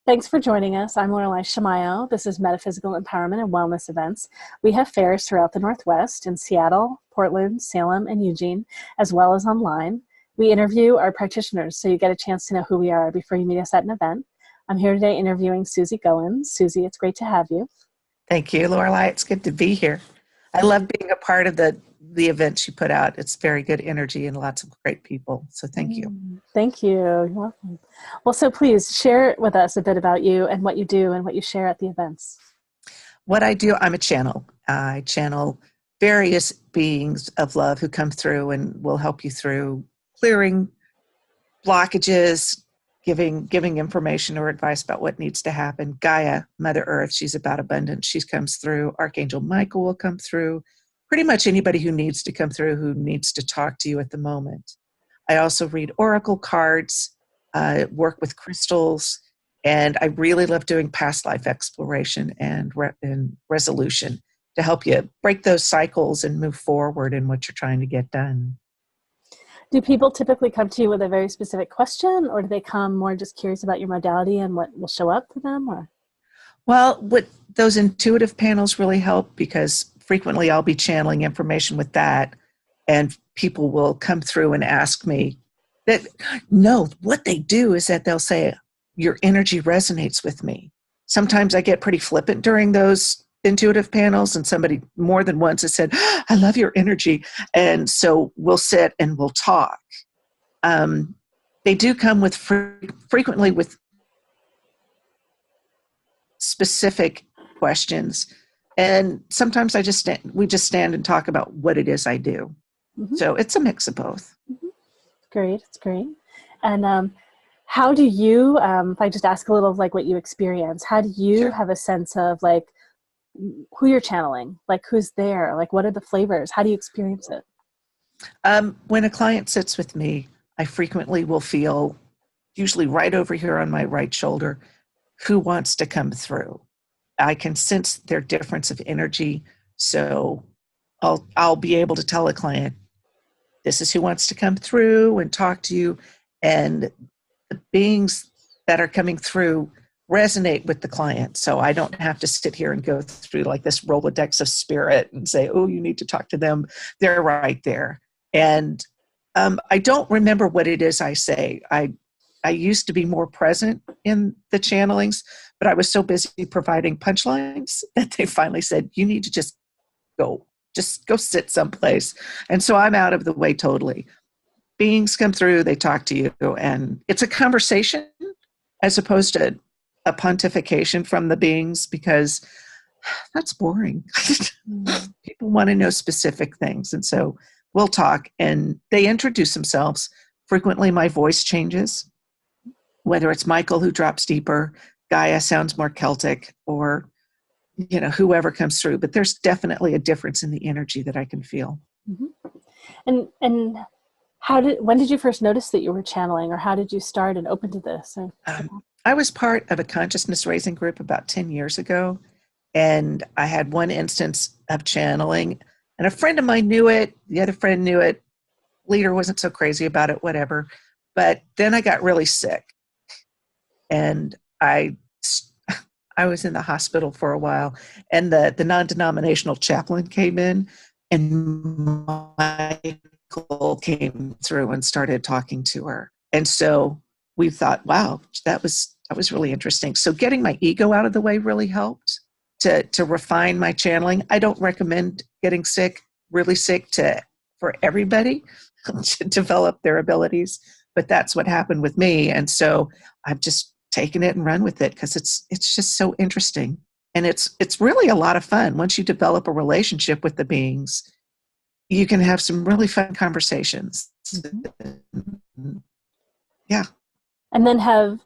Thanks for joining us. I'm Lorelei Shamayo. This is Metaphysical Empowerment and Wellness Events. We have fairs throughout the Northwest in Seattle, Portland, Salem, and Eugene, as well as online. We interview our practitioners so you get a chance to know who we are before you meet us at an event. I'm here today interviewing Susy Goins. Susy, it's great to have you. Thank you, Lorelei. It's good to be here. I love being a part of the events you put out. It's very good energy and lots of great people. So thank you. Thank you. You're welcome. Well, so please share with us a bit about you and what you do and what you share at the events. What I do, I'm a channel. I channel various beings of love who come through and will help you through clearing blockages, giving information or advice about what needs to happen. Gaia, Mother Earth, she's about abundance. She comes through. Archangel Michael will come through. Pretty much anybody who needs to come through, who needs to talk to you at the moment. I also read oracle cards, work with crystals, and I really love doing past life exploration and resolution to help you break those cycles and move forward in what you're trying to get done. Do people typically come to you with a very specific question, or do they come more just curious about your modality and what will show up for them? Or? Well, what those intuitive panels really help, because frequently I'll be channeling information with that, and people will come through and ask me that, no, what they do is that they'll say, your energy resonates with me. Sometimes I get pretty flippant during those intuitive panels, and somebody more than once has said, I love your energy. And so we'll sit and we'll talk. They do come with frequently with specific questions. And sometimes we just stand and talk about what it is I do. Mm-hmm. So it's a mix of both. Mm-hmm. Great. It's great. And how do you, if I just ask a little of like what you experience, how do you Sure. have a sense of like who you're channeling, like who's there, like what are the flavors? How do you experience it? When a client sits with me, I frequently will feel, usually right over here on my right shoulder, who wants to come through. I can sense their difference of energy, so I'll be able to tell a client, this is who wants to come through and talk to you, and the beings that are coming through resonate with the client. So I don't have to sit here and go through like this Rolodex of spirit and say, oh, you need to talk to them. They're right there. And I don't remember what it is I say. I used to be more present in the channelings, but I was so busy providing punchlines that they finally said, you need to just go sit someplace. And so I'm out of the way totally. Beings come through, they talk to you, and it's a conversation as opposed to a pontification from the beings, because that's boring. People want to know specific things. And so we'll talk, and they introduce themselves. Frequently my voice changes, whether it's Michael who drops deeper, Gaia sounds more Celtic, or whoever comes through. But there's definitely a difference in the energy that I can feel. Mm-hmm. And when did you first notice that you were channeling, or how did you start and open to this? I was part of a consciousness raising group about 10 years ago, and I had one instance of channeling, and a friend of mine knew it. The other friend knew it. Leader wasn't so crazy about it, whatever. But then I got really sick, and I was in the hospital for a while, and the non-denominational chaplain came in, and Michael came through and started talking to her. And so we thought, wow, that was really interesting. So getting my ego out of the way really helped to refine my channeling. I don't recommend getting really sick for everybody to develop their abilities, but that's what happened with me. And so I've just taken it and run with it, because it's just so interesting. And it's really a lot of fun. Once you develop a relationship with the beings, you can have some really fun conversations. Mm-hmm. Yeah. And then have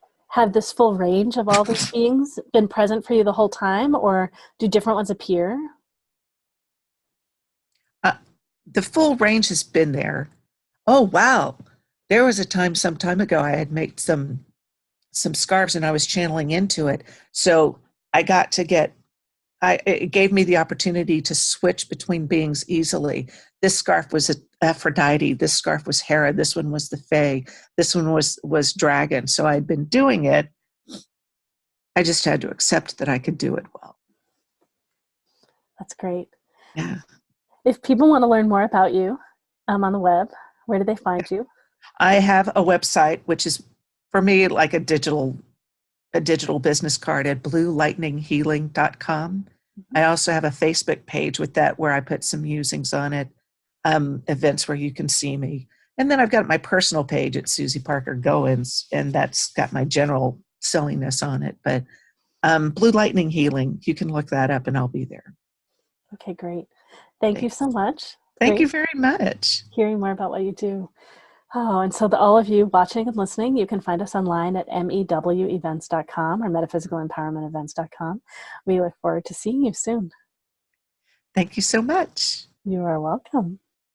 this full range of all these beings been present for you the whole time, or do different ones appear? The full range has been there. Oh, wow. There was a time some time ago I had made some scarves, and I was channeling into it. So I got to it gave me the opportunity to switch between beings easily. This scarf was Aphrodite. This scarf was Hera. This one was the Fae. This one was Dragon. So I'd been doing it I just had to accept that I could do it well. That's great. Yeah. If people want to learn more about you on the web, where do they find you? I have a website, which is for me like a digital business card at bluelightninghealing.com. Mhm. I also have a Facebook page with that where I put some musings on it, events where you can see me. And then I've got my personal page at Susy Parker Goins, and that's got my general silliness on it. But Blue Lightning Healing, you can look that up and I'll be there. Okay, great. Thank you Thanks. so much. Thank Great you very much. hearing more about what you do. Oh, and so all of you watching and listening, you can find us online at mewevents.com or MetaphysicalEmpowermentEvents.com. We look forward to seeing you soon. Thank you so much. You are welcome.